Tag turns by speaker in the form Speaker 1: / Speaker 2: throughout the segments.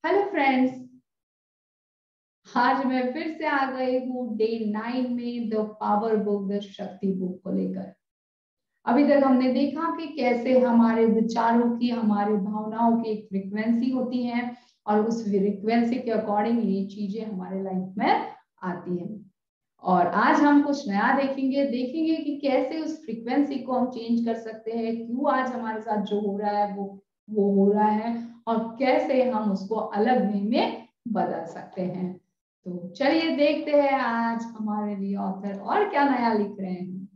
Speaker 1: Hello friends, आज मैं फिर से आ गई हूँ डे 9 में द पावर बुक द शक्ति बुक को लेकर। अभी तक हमने देखा कि कैसे हमारे विचारों की, हमारे भावनाओं की एक फ्रीक्वेंसी होती है और उस फ्रीक्वेंसी के अकॉर्डिंग ये चीजें हमारे लाइफ में आती हैं। और आज हम कुछ नया देखेंगे कि कैसे उस फ्रीक्वेंसी को हम चेंज कर सकते हैं, क्यों आज हमारे साथ जो हो रहा है वो हो रहा है और कैसे हम उसको अलग वे में बदल सकते हैं। तो चलिए देखते हैं आज हमारे लिए ऑथर और क्या नया लिख रहे हैं।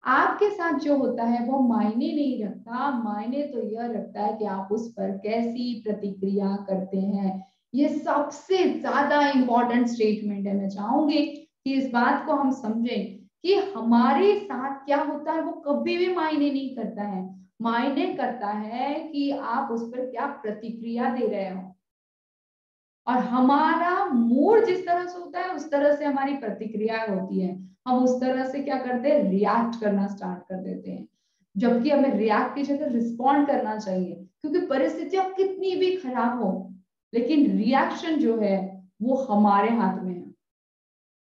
Speaker 1: आपके साथ जो होता है वो मायने नहीं रखता, मायने तो यह रखता है कि आप उस पर कैसी प्रतिक्रिया करते हैं। ये सबसे ज्यादा इंपॉर्टेंट स्टेटमेंट है। मैं चाहूंगी कि इस बात को हम समझें कि हमारे साथ क्या होता है वो कभी भी मायने नहीं करता है। मायने करता है कि आप उस पर क्या प्रतिक्रिया दे रहे हो। और हमारा मूड जिस तरह से होता है उस तरह से हमारी प्रतिक्रिया होती है। हम उस तरह से क्या करते हैं, रिएक्ट करना स्टार्ट कर देते हैं, जबकि हमें रिएक्ट की जगह रिस्पॉन्ड करना चाहिए। क्योंकि परिस्थितियां कितनी भी खराब हो, लेकिन रिएक्शन जो है वो हमारे हाथ में है।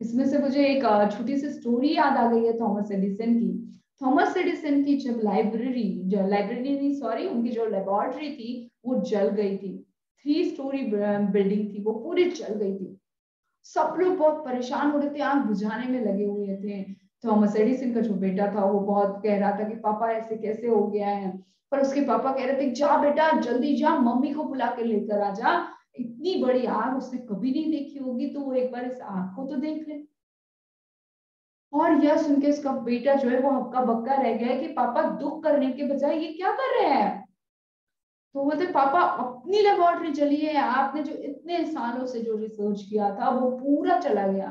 Speaker 1: इसमें से मुझे एक छोटी सी स्टोरी याद आ गई है थॉमस एडिसन की। थॉमस एडिसन की जब लाइब्रेरी नहीं, सॉरी, उनकी जो लेबोरेटरी थी वो जल गई थी। 3 स्टोरी बिल्डिंग थी, वो पूरी जल गई थी। सब लोग बहुत परेशान हो रहे थे, आग बुझाने में लगे हुए थे। थॉमस एडिसन का जो बेटा था वो बहुत कह रहा था कि पापा ऐसे कैसे हो गया है। पर उसके पापा कह रहे थे, जा बेटा जल्दी जा, मम्मी को बुला के लेकर आ जा। इतनी बड़ी आग उसने कभी नहीं देखी होगी, तो वो एक बार इस आग को तो देख ले। और यह सुन के उसका बेटा जो है वो हक्का बक्का रह गया कि पापा दुख करने के बजाय ये क्या कर रहे हैं। तो बोलते, पापा अपनी लेबोरेटरी जली है, आपने जो इतने सालों से जो रिसर्च किया था वो पूरा चला गया।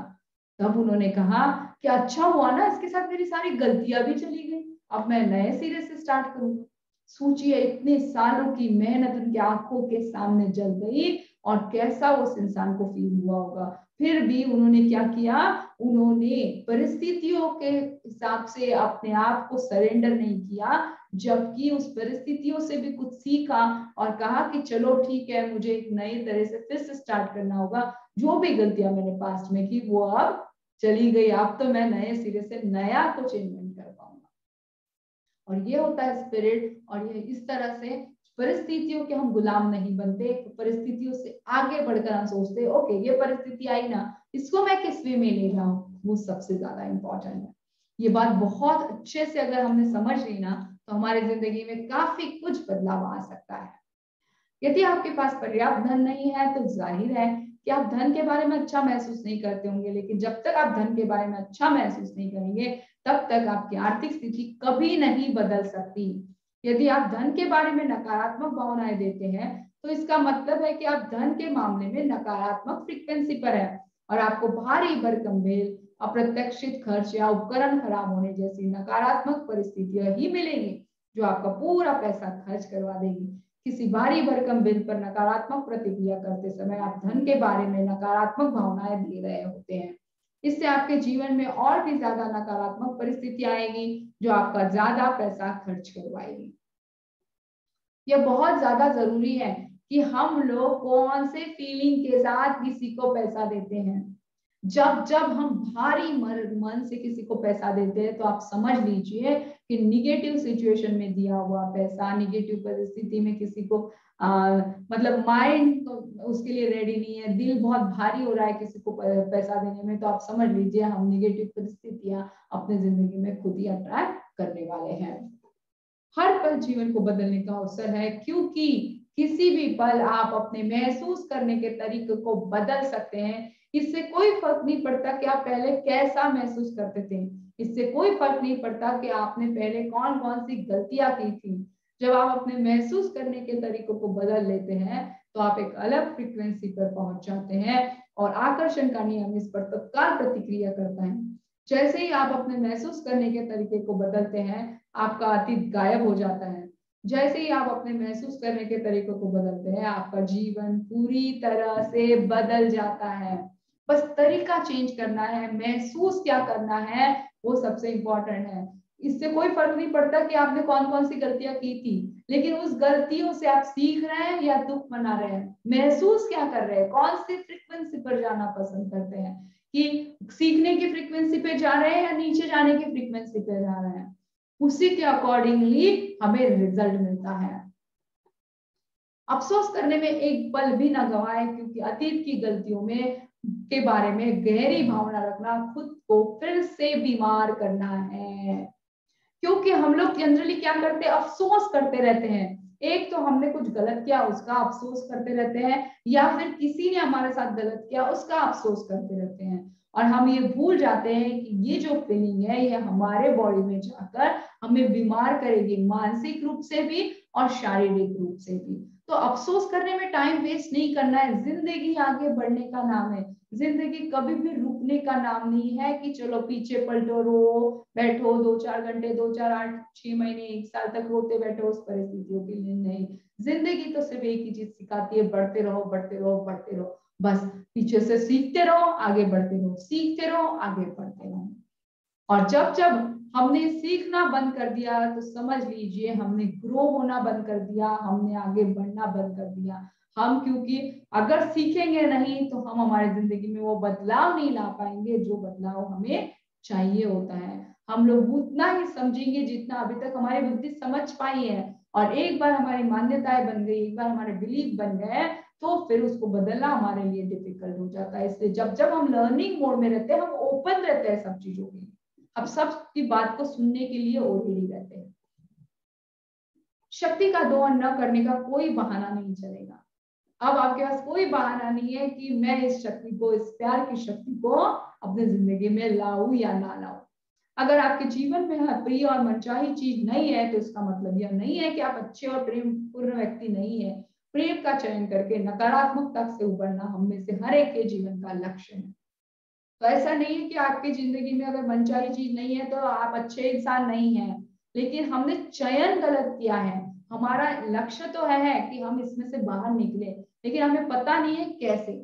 Speaker 1: तब उन्होंने कहा कि अच्छा हुआ ना, इसके साथ मेरी सारी गलतियां भी चली गई, अब मैं नए सिरे से स्टार्ट करूंगा। सोचिए, इतने सालों की मेहनत उनकी आंखों के सामने जल गई और कैसा उस इंसान को फील हुआ होगा। फिर भी उन्होंने क्या किया, उन्होंने परिस्थितियों के हिसाब से अपने आप को सरेंडर नहीं किया, जबकि उस परिस्थितियों से भी कुछ सीखा और कहा कि चलो ठीक है, मुझे एक नई तरह से फिर से स्टार्ट करना होगा। जो भी गलतियां मैंने पास्ट में की वो अब चली गई, अब तो मैं नए सिरे से नया कुछ इन्वेंट कर पाऊंगा। और ये होता है स्पिरिट। और ये इस तरह से परिस्थितियों के हम गुलाम नहीं बनते, परिस्थितियों से आगे बढ़कर हम सोचते ओके ये परिस्थिति आई ना, इसको मैं किस वे में ले रहा हूँ, वो सबसे ज्यादा इंपॉर्टेंट है। ये बात बहुत अच्छे से अगर हमने समझ ली ना, तो हमारी जिंदगी में काफी कुछ बदलाव आ सकता है। यदि आपके पास पर्याप्त धन नहीं है तो जाहिर है कि आप धन के बारे में अच्छा महसूस नहीं करते होंगे, लेकिन जब तक आप धन के बारे में अच्छा महसूस नहीं करेंगे तब तक आपकी आर्थिक स्थिति कभी नहीं बदल सकती। यदि आप धन के बारे में नकारात्मक भावनाएं देते हैं तो इसका मतलब है कि आप धन के मामले में नकारात्मक फ्रीक्वेंसी पर है और आपको भारी भरकम बिल, अप्रत्याशित खर्च या उपकरण खराब होने जैसी नकारात्मक परिस्थितियां ही मिलेंगी जो आपका पूरा पैसा खर्च करवा देगी। किसी भारी भरकम बिल पर नकारात्मक प्रतिक्रिया करते समय आप धन के बारे में नकारात्मक भावनाएं दे रहे होते हैं। इससे आपके जीवन में और भी ज्यादा नकारात्मक परिस्थिति आएगी जो आपका ज्यादा पैसा खर्च करवाएगी। यह बहुत ज्यादा जरूरी है कि हम लोग कौन से फीलिंग के साथ किसी को पैसा देते हैं। जब जब हम भारी मन से किसी को पैसा देते हैं तो आप समझ लीजिए कि निगेटिव सिचुएशन में दिया हुआ पैसा, निगेटिव परिस्थिति में किसी को मतलब माइंड तो उसके लिए रेडी नहीं है, दिल बहुत भारी हो रहा है किसी को पैसा देने में, तो आप समझ लीजिए हम निगेटिव परिस्थितियां अपने जिंदगी में खुद ही अट्रैक्ट करने वाले हैं। हर पल जीवन को बदलने का अवसर है, क्योंकि किसी भी पल आप अपने महसूस करने के तरीके को बदल सकते हैं। इससे कोई फर्क नहीं पड़ता कि आप पहले कैसा महसूस करते थे, इससे कोई फर्क नहीं पड़ता कि आपने पहले कौन कौन सी गलतियां की थी। जब आप अपने महसूस करने के तरीकों को बदल लेते हैं तो आप एक अलग फ्रीक्वेंसी पर पहुंच जाते हैं और आकर्षण का नियम इस पर तत्काल प्रतिक्रिया करता है। जैसे ही आप अपने महसूस करने के तरीके को बदलते हैं आपका अतीत गायब हो जाता है। जैसे ही आप अपने महसूस करने के तरीकों को बदलते हैं आपका जीवन पूरी तरह से बदल जाता है। बस तरीका चेंज करना है, महसूस क्या करना है वो सबसे इंपॉर्टेंट है। इससे कोई फर्क नहीं पड़ता कि आपने कौन कौन सी गलतियां की थी, लेकिन उस गलतियों से आप सीख रहे हैं या दुख मना रहे हैं, महसूस क्या कर रहे हैं, कौन सी फ्रीक्वेंसी पर जाना पसंद करते हैं, कि सीखने की फ्रीक्वेंसी पे जा रहे हैं या नीचे जाने की फ्रीक्वेंसी पे जा रहे हैं, उसी के अकॉर्डिंगली हमें रिजल्ट मिलता है। अफसोस करने में एक पल भी ना गवाए, क्योंकि अतीत की गलतियों में के बारे में गहरी भावना रखना खुद को फिर से बीमार करना है। क्योंकि हम लोग जनरली क्या करते हैं, अफसोस करते रहते हैं। एक तो हमने कुछ गलत किया उसका अफसोस करते रहते हैं, या फिर किसी ने हमारे साथ गलत किया उसका अफसोस करते रहते हैं, और हम ये भूल जाते हैं कि ये जो फीलिंग है ये हमारे बॉडी में जाकर हमें बीमार करेगी, मानसिक रूप से भी और शारीरिक रूप से भी। तो अफसोस करने में टाइम वेस्ट नहीं करना है। जिंदगी आगे बढ़ने का नाम है, जिंदगी कभी भी रुकने का नाम नहीं है कि चलो पीछे पलटो, रो बैठो 2-4 घंटे, 2-4, 8-6 महीने, 1 साल तक रोते बैठो उस परिस्थितियों के लिए नहीं। जिंदगी तो सिर्फ एक ही चीज सिखाती है, बढ़ते रहो बढ़ते रहो बढ़ते रहो। बस पीछे से सीखते रहो, आगे बढ़ते रहो, सीखते रहो, आगे बढ़ते रहो। और जब जब हमने सीखना बंद कर दिया तो समझ लीजिए हमने ग्रो होना बंद कर दिया, हमने आगे बढ़ना बंद कर दिया। हम क्योंकि अगर सीखेंगे नहीं तो हम हमारी जिंदगी में वो बदलाव नहीं ला पाएंगे जो बदलाव हमें चाहिए होता है। हम लोग उतना ही समझेंगे जितना अभी तक हमारी बुद्धि समझ पाई है, और एक बार हमारी मान्यताएं बन गई, एक बार हमारे बिलीफ बन गए, तो फिर उसको बदलना हमारे लिए डिफिकल्ट हो जाता है। इसलिए जब जब हम लर्निंग मोड में रहते हैं, हम ओपन रहते हैं सब चीजों के लिए, अब सब की बात को सुनने के लिए ओढ़ी रहते हैं। शक्ति का दोहन न करने का कोई बहाना नहीं चलेगा। अब आपके पास कोई बहाना नहीं है कि मैं इस शक्ति को, इस प्यार की शक्ति को अपनी जिंदगी में लाऊं या ना लाऊं। अगर आपके जीवन में प्रिय और मनचाही चीज नहीं है तो इसका मतलब यह नहीं है कि आप अच्छे और प्रेम पूर्ण व्यक्ति नहीं है। प्रेम का चयन करके नकारात्मकता से उबरना हम में से हर एक के जीवन का लक्ष्य है। तो ऐसा नहीं है कि आपकी जिंदगी में अगर मनचाही चीज नहीं है तो आप अच्छे इंसान नहीं हैं, लेकिन हमने चयन गलत किया है। हमारा लक्ष्य तो है कि हम इसमें से बाहर निकले, लेकिन हमें पता नहीं है कैसे।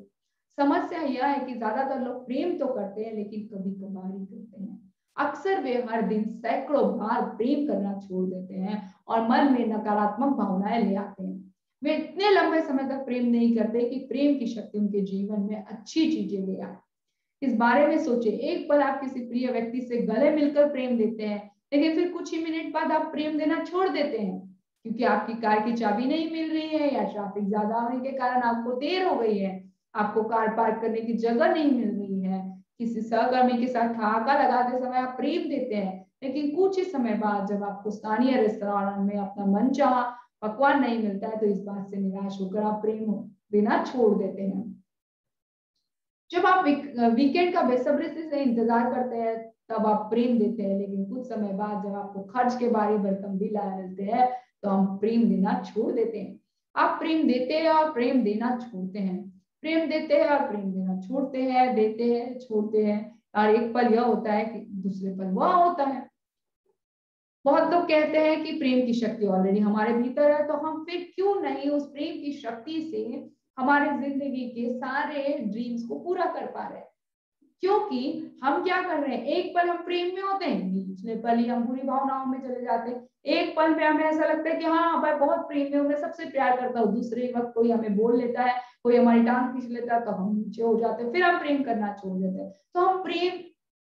Speaker 1: समस्या यह है कि ज्यादातर लोग प्रेम तो करते हैं लेकिन कभी कभार ही करते हैं। अक्सर वे हर दिन सैकड़ों बार प्रेम करना छोड़ देते हैं और मन में नकारात्मक भावनाएं ले आते हैं। वे इतने लंबे समय तक प्रेम नहीं करते कि प्रेम की शक्ति उनके जीवन में अच्छी चीजें ले आए। इस बारे में सोचे, एक पल आप किसी प्रिय व्यक्ति से गले मिलकर प्रेम देते हैं, लेकिन फिर कुछ ही मिनट बाद आप प्रेम देना छोड़ देते हैं क्योंकि आपकी कार की चाबी नहीं मिल रही है, या ट्रैफिक ज्यादा होने के कारण आपको देर हो गई है, आपको कार पार्क करने की जगह नहीं मिल रही है। किसी सहकर्मी के साथ ठहाका लगाते समय आप प्रेम देते हैं, लेकिन कुछ ही समय बाद जब आपको स्थानीय रेस्तरां में अपना मनचाहा पकवान नहीं मिलता है तो इस बात से निराश होकर आप प्रेम देना छोड़ देते हैं। जब आप वीकेंड का बेसब्री से इंतजार करते हैं तब आप प्रेम देते हैं, लेकिन कुछ समय बाद जब आपको खर्च के बारे भरकम बिल आने मिलते हैं तो हम प्रेम देना छोड़ देते हैं। आप प्रेम देते हैं और प्रेम देना छोड़ते हैं, प्रेम देते हैं और प्रेम देना छोड़ते हैं, देते हैं छोड़ते हैं, और एक पल यह होता है कि दूसरे पल वह होता है। बहुत लोग कहते हैं कि प्रेम की शक्ति ऑलरेडी हमारे भीतर है, तो हम फिर क्यों नहीं उस प्रेम की शक्ति से हमारे जिंदगी के सारे ड्रीम्स को पूरा कर पा रहे हैं। क्योंकि हम क्या कर रहे हैं, एक पल हम प्रेम में होते हैं, दूसरे पल ही हम बुरी भावनाओं में चले जाते हैं। एक पल में हमें ऐसा लगता है कि हाँ मैं बहुत प्रेम में हूँ, मैं सबसे प्यार करता हूँ, दूसरे वक्त कोई हमें बोल लेता है, कोई हमारी टांग खींच लेता है तो हम नीचे हो जाते हैं, फिर हम प्रेम करना छोड़ देते हैं। तो हम प्रेम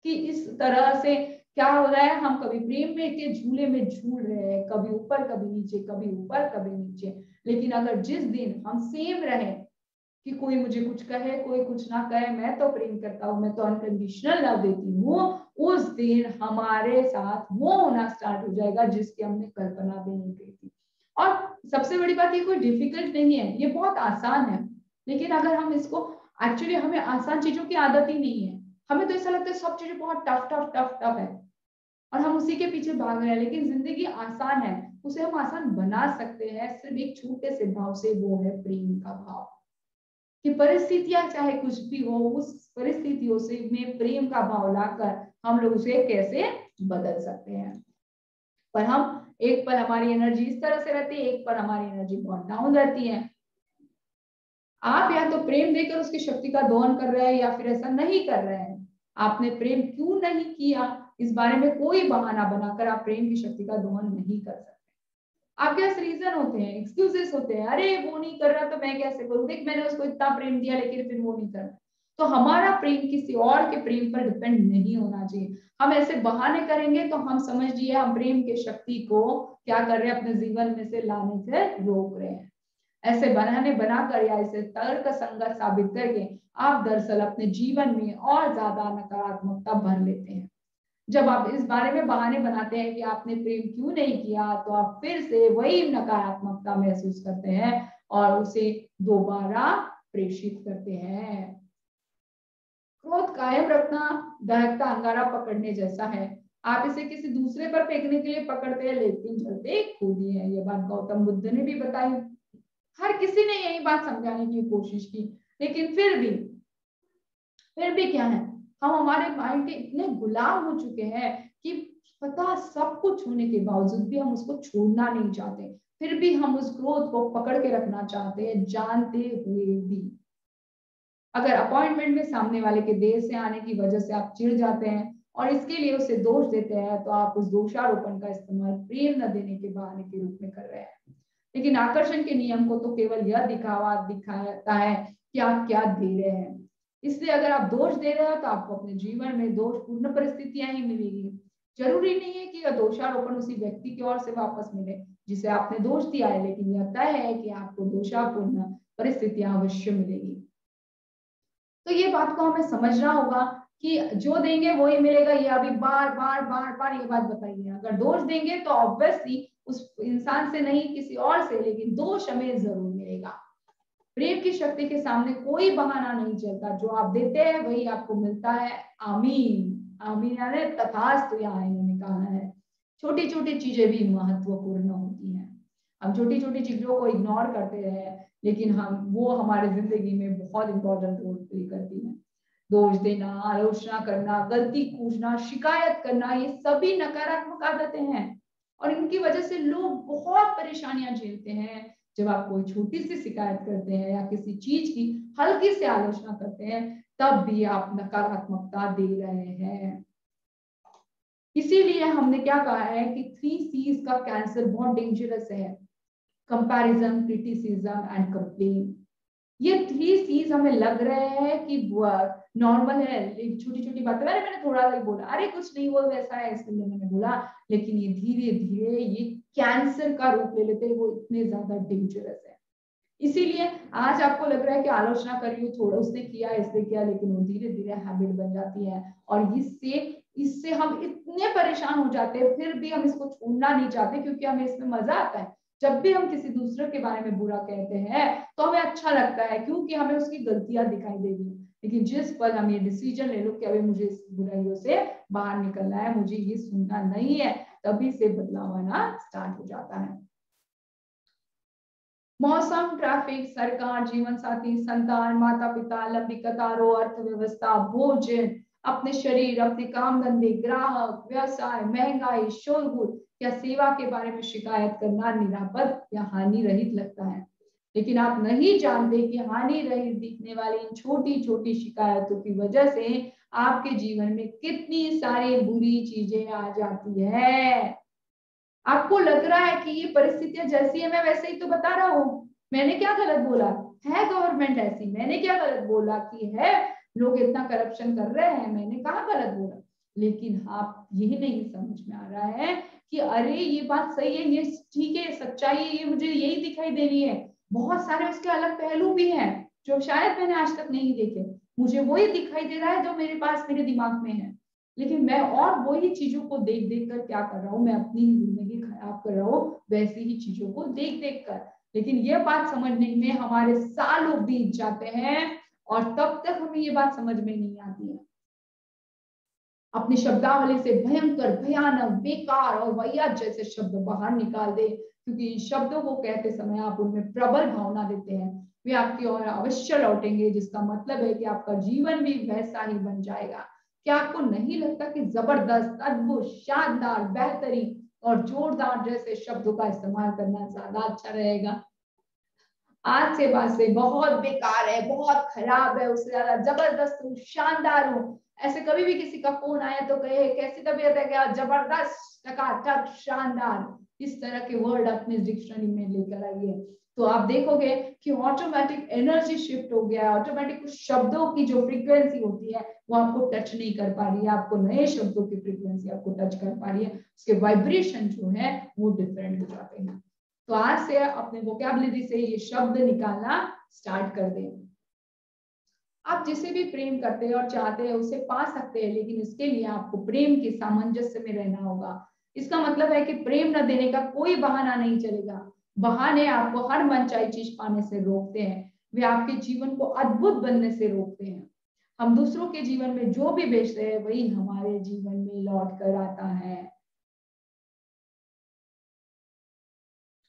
Speaker 1: की इस तरह से क्या हो रहा है, हम कभी प्रेम में के झूले में झूल रहे हैं, कभी ऊपर कभी नीचे, कभी ऊपर कभी नीचे। लेकिन अगर जिस दिन हम सेम रहे कि कोई मुझे कुछ कहे कोई कुछ ना कहे, मैं तो प्रेम करता हूँ, मैं तो अनकंडीशनल लव देती हूँ, उस दिन हमारे साथ वो होना स्टार्ट हो जाएगा जिसकी हमने कल्पना भी नहीं की थी। और सबसे बड़ी बात, ये कोई डिफिकल्ट नहीं है, ये बहुत आसान है। लेकिन अगर हम इसको, एक्चुअली हमें आसान चीजों की आदत ही नहीं है, हमें तो ऐसा लगता है सब चीजें बहुत टफ टफ टफ टफ है और हम उसी के पीछे भाग रहे हैं। लेकिन जिंदगी आसान है, उसे हम आसान बना सकते हैं सिर्फ एक छोटे से भाव से, वो है प्रेम का भाव। कि परिस्थितियां चाहे कुछ भी हो, उस परिस्थितियों से में प्रेम का भाव लाकर हम लोग उसे कैसे बदल सकते हैं। पर हम एक पर हमारी एनर्जी इस तरह से रहती है, एक पर हमारी एनर्जी बहुत डाउन रहती है। आप या तो प्रेम देकर उसकी शक्ति का दोहन कर रहे हैं या फिर ऐसा नहीं कर रहे हैं। आपने प्रेम क्यों नहीं किया, इस बारे में कोई बहाना बनाकर आप प्रेम की शक्ति का दोहन नहीं कर सकते। आपके पास रीजन होते हैं, एक्सक्यूजेस होते हैं, अरे वो नहीं कर रहा तो मैं कैसे करूं, देख मैंने उसको इतना प्रेम दिया लेकिन फिर वो नहीं कर रहा। तो हमारा प्रेम किसी और के प्रेम पर डिपेंड नहीं होना चाहिए। हम ऐसे बहाने करेंगे तो हम समझ लीजिए हम प्रेम की शक्ति को क्या कर रहे हैं, अपने जीवन में से लाने से रोक रहे हैं। ऐसे बहाने बनाकर या इसे तर्क संगत साबित करके आप दरअसल अपने जीवन में और ज्यादा नकारात्मकता भर लेते हैं। जब आप इस बारे में बहाने बनाते हैं कि आपने प्रेम क्यों नहीं किया, तो आप फिर से वही नकारात्मकता महसूस करते हैं और उसे दोबारा प्रेषित करते हैं। क्रोध कायम रखना दहकता अंगारा पकड़ने जैसा है। आप इसे किसी दूसरे पर फेंकने के लिए पकड़ते हैं लेकिन जलते खुद ही है। ये बात गौतम बुद्ध ने भी बताई। हर किसी ने यही बात समझाने की कोशिश की, लेकिन फिर भी क्या है, हम हमारे माइंड के इतने गुलाम हो चुके हैं कि पता सब कुछ होने के बावजूद भी हम उसको छोड़ना नहीं चाहते। फिर भी हम उस क्रोध को पकड़ के रखना चाहते हैं जानते हुए भी। अगर अपॉइंटमेंट में सामने वाले के देर से आने की वजह से आप चिढ़ जाते हैं और इसके लिए उसे दोष देते हैं, तो आप उस दोषारोपण का इस्तेमाल प्रेम न देने के बहाने के रूप में कर रहे हैं। लेकिन आकर्षण के नियम को तो केवल यह दिखाता है कि आप क्या दे रहे हैं। इसलिए अगर आप दोष दे रहे हो तो आपको अपने जीवन में दोषपूर्ण परिस्थितियां ही मिलेगी। जरूरी नहीं है कि यह दोषारोपण उसी व्यक्ति की ओर से वापस मिले जिसे आपने दोष दिया है, लेकिन यह तय है कि आपको दोषापूर्ण परिस्थितियां अवश्य मिलेगी। तो ये बात को हमें समझना होगा कि जो देंगे वही मिलेगा। ये अभी बार बार बार बार ये बात बताइए, अगर दोष देंगे तो ऑब्वियसली उस इंसान से नहीं किसी और से, लेकिन दोष हमें जरूर मिलेगा। प्रेम की शक्ति के सामने कोई बहाना नहीं चलता, जो आप देते हैं वही आपको मिलता है। आमीन आमीन यानी तथास्तु, यहाँ इन्होंने कहा है। छोटी छोटी चीजें भी महत्वपूर्ण होती हैं। हम छोटी छोटी चीजों को इग्नोर करते हैं, लेकिन वो हमारे जिंदगी में बहुत इंपॉर्टेंट रोल प्ले करती है। दोष देना, आलोचना करना, गलती खोजना, शिकायत करना, ये सभी नकारात्मक आदतें हैं और इनकी वजह से लोग बहुत परेशानियां झेलते हैं। जब आप कोई छोटी सी शिकायत करते हैं या किसी चीज की हल्की से आलोचना करते हैं, तब भी आप नकारात्मकता दे रहे हैं। इसीलिए हमने क्या कहा है कि 3 C's का कैंसर बहुत डेंजरस है। Comparison, criticism and complain. ये 3 C's हमें लग रहे हैं कि नॉर्मल है, छोटी छोटी बातें। मैंने थोड़ा सा बोला, अरे कुछ नहीं वो वैसा है इसलिए मैंने बोला, लेकिन ये धीरे धीरे ये कैंसर का रूप ले लेते हैं। वो इतने ज्यादा डेंजरस है। इसीलिए आज आपको लग रहा है कि आलोचना करिए, थोड़ा उसने किया इसने किया, लेकिन वो धीरे धीरे हैबिट बन जाती है और इससे हम इतने परेशान हो जाते हैं, फिर भी हम इसको छोड़ना नहीं चाहते क्योंकि हमें इसमें मजा आता है। जब भी हम किसी दूसरे के बारे में बुरा कहते हैं तो हमें अच्छा लगता है क्योंकि हमें उसकी गलतियां दिखाई देगी। लेकिन जिस पल हम ये डिसीजन ले लो कि अभी मुझे इस बुराइयों से बाहर निकलना है, मुझे ये सुनना नहीं है, तभी से बदलाव आना स्टार्ट हो जाता है। मौसम, ट्रैफिक, सरकार, जीवन साथी, संतान, माता पिता, लंबी कतारों, अर्थव्यवस्था, भोजन, अपने शरीर, अपने काम धंधे, ग्राहक, व्यवसाय, महंगाई, शोरगुल या सेवा के बारे में शिकायत करना निरापद या हानि रहित लगता है। लेकिन आप नहीं जानते कि हानि रहित दिखने वाली इन छोटी छोटी शिकायतों की वजह से आपके जीवन में कितनी सारी बुरी चीजें आ जाती है। आपको लग रहा है कि ये परिस्थितियां जैसी है मैं वैसे ही तो बता रहा हूँ, मैंने क्या गलत बोला है, गवर्नमेंट ऐसी, मैंने क्या गलत बोला कि है लोग इतना करप्शन कर रहे हैं, मैंने कहा गलत बोला। लेकिन आप यही नहीं समझ में आ रहा है कि अरे ये बात सही है, ये ठीक है, सच्चाई है, ये मुझे यही दिखाई दे रही है। बहुत सारे उसके अलग पहलू भी हैं जो शायद मैंने आज तक नहीं देखे। मुझे वही दिखाई दे रहा है जो मेरे पास मेरे दिमाग में है, लेकिन मैं और वही चीजों को देख देख कर क्या कर रहा हूँ, मैं अपनी जिंदगी खराब कर रहा हूँ वैसी ही चीजों को देख देख कर। लेकिन ये बात समझने में हमारे सालों बीत जाते हैं और तब तक हमें ये बात समझ में नहीं आती है। अपनी शब्दावली से भयंकर, भयानक, बेकार और वाहियात जैसे शब्द बाहर निकाल दे, क्योंकि इन शब्दों को कहते समय आप उनमें प्रबल भावना देते हैं। वे आपकी ओर अवश्य लौटेंगे, जिसका मतलब है कि आपका जीवन भी वैसा ही बन जाएगा। क्या आपको नहीं लगता कि जबरदस्त, अद्भुत, शानदार, बेहतरीन और जोरदार जैसे शब्दों का इस्तेमाल करना ज्यादा अच्छा रहेगा? आज से बात से बहुत बेकार है, बहुत खराब है, उससे ज्यादा जबरदस्त हूँ, शानदार हूँ, ऐसे कभी भी किसी का फोन आया तो कहे कैसी तबीयत है, क्या जबरदस्त, टकाटक, शानदार। इस तरह के वर्ड अपने डिक्शनरी में लेकर आइए, तो आप देखोगे कि ऑटोमेटिक एनर्जी शिफ्ट हो गया, ऑटोमेटिक कुछ शब्दों की जो फ्रीक्वेंसी होती है वो आपको टच नहीं कर पा रही है, आपको नए शब्दों की फ्रीक्वेंसी आपको टच कर पा रही है, उसके वाइब्रेशन जो है वो डिफरेंट हो जाते हैं। तो आज से अपने वोकैबुलरी से ये शब्द निकालना स्टार्ट कर दें। आप जिसे भी प्रेम करते हैं और चाहते हैं उसे पा सकते हैं, लेकिन इसके लिए आपको प्रेम के सामंजस्य में रहना होगा। इसका मतलब है कि प्रेम न देने का कोई बहाना नहीं चलेगा। बहाने आपको हर मनचाही चीज पाने से रोकते हैं, वे आपके जीवन को अद्भुत बनने से रोकते हैं। हम दूसरों के जीवन में जो भी बेचते हैं वही हमारे जीवन में लौट कर आता है।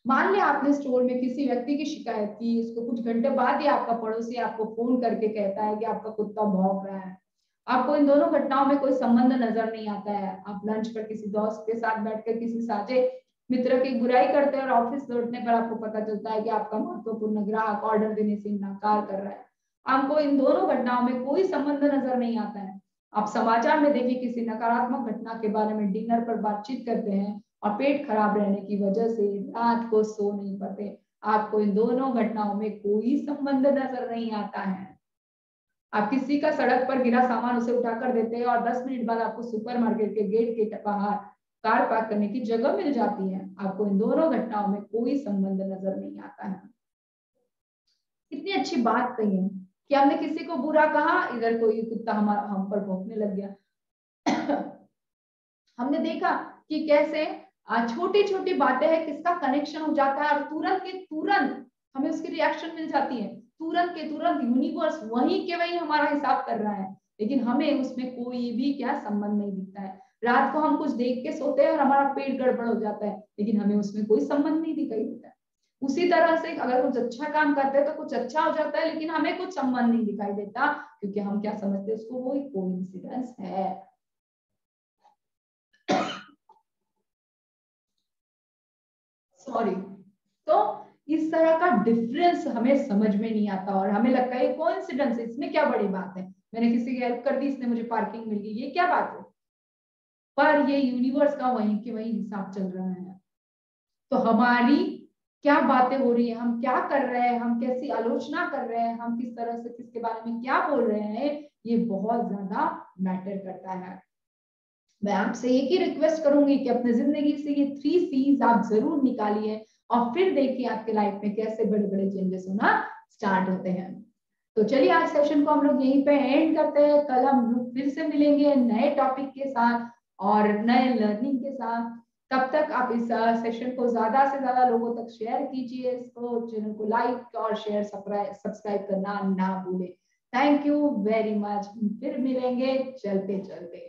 Speaker 1: मान लिया आपने स्टोर में किसी व्यक्ति की शिकायत की, इसको कुछ घंटे बाद ही आपका पड़ोसी आपको फोन करके कहता है कि आपका कुत्ता भौंक रहा है। आपको इन दोनों घटनाओं में कोई संबंध नजर नहीं आता है। आप लंच पर किसी दोस्त के साथ बैठकर किसी साझे मित्र की बुराई करते हैं और ऑफिस लौटने पर आपको पता चलता है कि आपका महत्वपूर्ण ग्राहक ऑर्डर देने से इनकार कर रहा है। आपको इन दोनों घटनाओं में कोई संबंध नजर नहीं आता है। आप समाचार में देखिए किसी नकारात्मक घटना के बारे में डिनर पर बातचीत करते हैं और पेट खराब रहने की वजह से रात को सो नहीं पाते। आपको इन दोनों घटनाओं में कोई संबंध नजर नहीं आता है। आप किसी का सड़क पर गिरा सामान उसे उठाकर देते हैं और 10 मिनट बाद आपको सुपरमार्केट के गेट के बाहर कार पार्क करने की जगह मिल जाती है। आपको इन दोनों घटनाओं में कोई संबंध नजर नहीं आता है। कितनी अच्छी बात कही है कि हमने किसी को बुरा कहा, इधर कोई कुत्ता हम पर भौंकने लग गया। हमने देखा कि कैसे छोटी छोटी बातें हैं, किसका कनेक्शन हो जाता है और तुरंत के तुरंत हमें उसकी रिएक्शन मिल जाती है। तुरंत के तुरंत यूनिवर्स वहीं के वहीं हमारा हिसाब कर रहा है, लेकिन हमें उसमें कोई भी क्या संबंध नहीं दिखता है। रात को हम कुछ देख के सोते हैं और हमारा पेट गड़बड़ हो जाता है, लेकिन हमें उसमें कोई संबंध नहीं दिखाई देता है। उसी तरह से अगर कुछ अच्छा काम करते हैं तो कुछ अच्छा हो जाता है, लेकिन हमें कुछ संबंध नहीं दिखाई देता, क्योंकि हम क्या समझते हैं उसको वो एक कोइंसिडेंस है। सॉरी। तो इस तरह का डिफरेंस हमें समझ में नहीं आता और हमें लगता है कोइंसिडेंस, इसमें क्या बड़ी बात है, मैंने किसी की हेल्प कर दी, इसने मुझे पार्किंग मिल गई, ये क्या बात है। पर ये यूनिवर्स का वहीं के वहीं हिसाब चल रहा है। तो हमारी क्या बातें हो रही है, हम क्या कर रहे हैं, हम कैसी आलोचना कर रहे हैं, हम किस तरह से किसके बारे में क्या बोल रहे हैं, ये बहुत ज्यादा मैटर करता है। मैं आपसे एक ही रिक्वेस्ट करूंगी कि अपने जिंदगी से ये 3 C's आप जरूर निकालिए और फिर देखिए आपके लाइफ में कैसे बड़े बड़े चेंजेस होना स्टार्ट होते हैं। तो चलिए आज सेशन को हम लोग यहीं पे एंड करते हैं। कल हम लोग फिर से मिलेंगे नए टॉपिक के साथ और नए लर्निंग के साथ। तब तक आप इस सेशन को ज्यादा से ज्यादा लोगों तक शेयर कीजिए, इसको चैनल को लाइक और शेयर सब्सक्राइब करना ना भूलें। Thank you very much. फिर मिलेंगे चलते चलते।